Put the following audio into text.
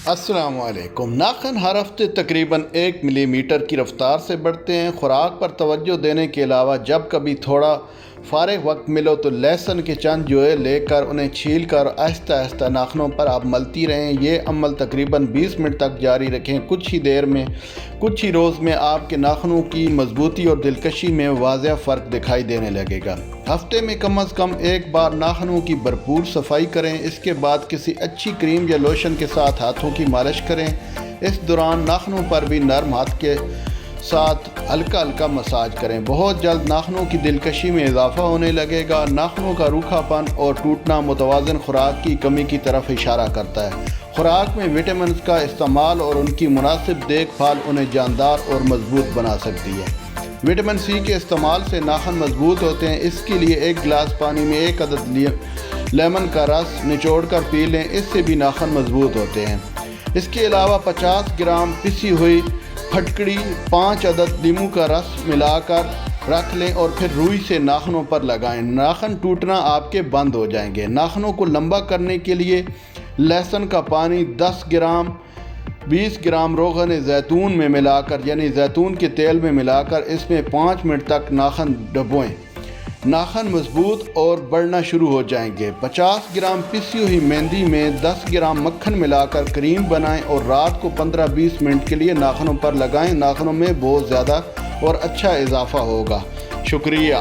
السلام علیکم۔ ناخن ہر ہفتے تقریباً 1 ملی میٹر کی رفتار سے بڑھتے ہیں۔ خوراک پر توجہ دینے کے علاوہ جب کبھی تھوڑا فارغ وقت ملو تو لہسن کے چند جوئے لے کر انہیں چھیل کر آہستہ آہستہ ناخنوں پر آپ ملتی رہیں۔ یہ عمل تقریباً 20 منٹ تک جاری رکھیں۔ کچھ ہی روز میں آپ کے ناخنوں کی مضبوطی اور دلکشی میں واضح فرق دکھائی دینے لگے گا۔ ہفتے میں کم از کم ایک بار ناخنوں کی بھرپور صفائی کریں۔ اس کے بعد کسی اچھی کریم یا لوشن کے ساتھ ہاتھوں کی مالش کریں۔ اس دوران ناخنوں پر بھی نرم ہاتھ کے ساتھ ہلکا ہلکا مساج کریں۔ بہت جلد ناخنوں کی دلکشی میں اضافہ ہونے لگے گا۔ ناخنوں کا روکھا پن اور ٹوٹنا متوازن خوراک کی کمی کی طرف اشارہ کرتا ہے۔ خوراک میں وٹامنز کا استعمال اور ان کی مناسب دیکھ بھال انہیں جاندار اور مضبوط بنا سکتی ہے۔ وٹامن سی کے استعمال سے ناخن مضبوط ہوتے ہیں۔ اس کے لیے 1 گلاس پانی میں 1 عدد لیمن کا رس نچوڑ کر پی لیں۔ اس سے بھی ناخن مضبوط ہوتے ہیں۔ اس کے علاوہ 50 گرام پسی ہوئی پھٹکڑی 5 عدد لیموں کا رس ملا کر رکھ لیں اور پھر روئی سے ناخنوں پر لگائیں۔ ناخن ٹوٹنا آپ کے بند ہو جائیں گے۔ ناخنوں کو لمبا کرنے کے لیے لہسن کا پانی 10 گرام 20 گرام روغن زیتون میں ملا کر یعنی زیتون کے تیل میں ملا کر اس میں 5 منٹ تک ناخن ڈبوئیں۔ ناخن مضبوط اور بڑھنا شروع ہو جائیں گے۔ 50 گرام پسی ہوئی مہندی میں 10 گرام مکھن ملا کر کریم بنائیں اور رات کو 15-20 منٹ کے لیے ناخنوں پر لگائیں۔ ناخنوں میں بہت زیادہ اور اچھا اضافہ ہوگا۔ شکریہ۔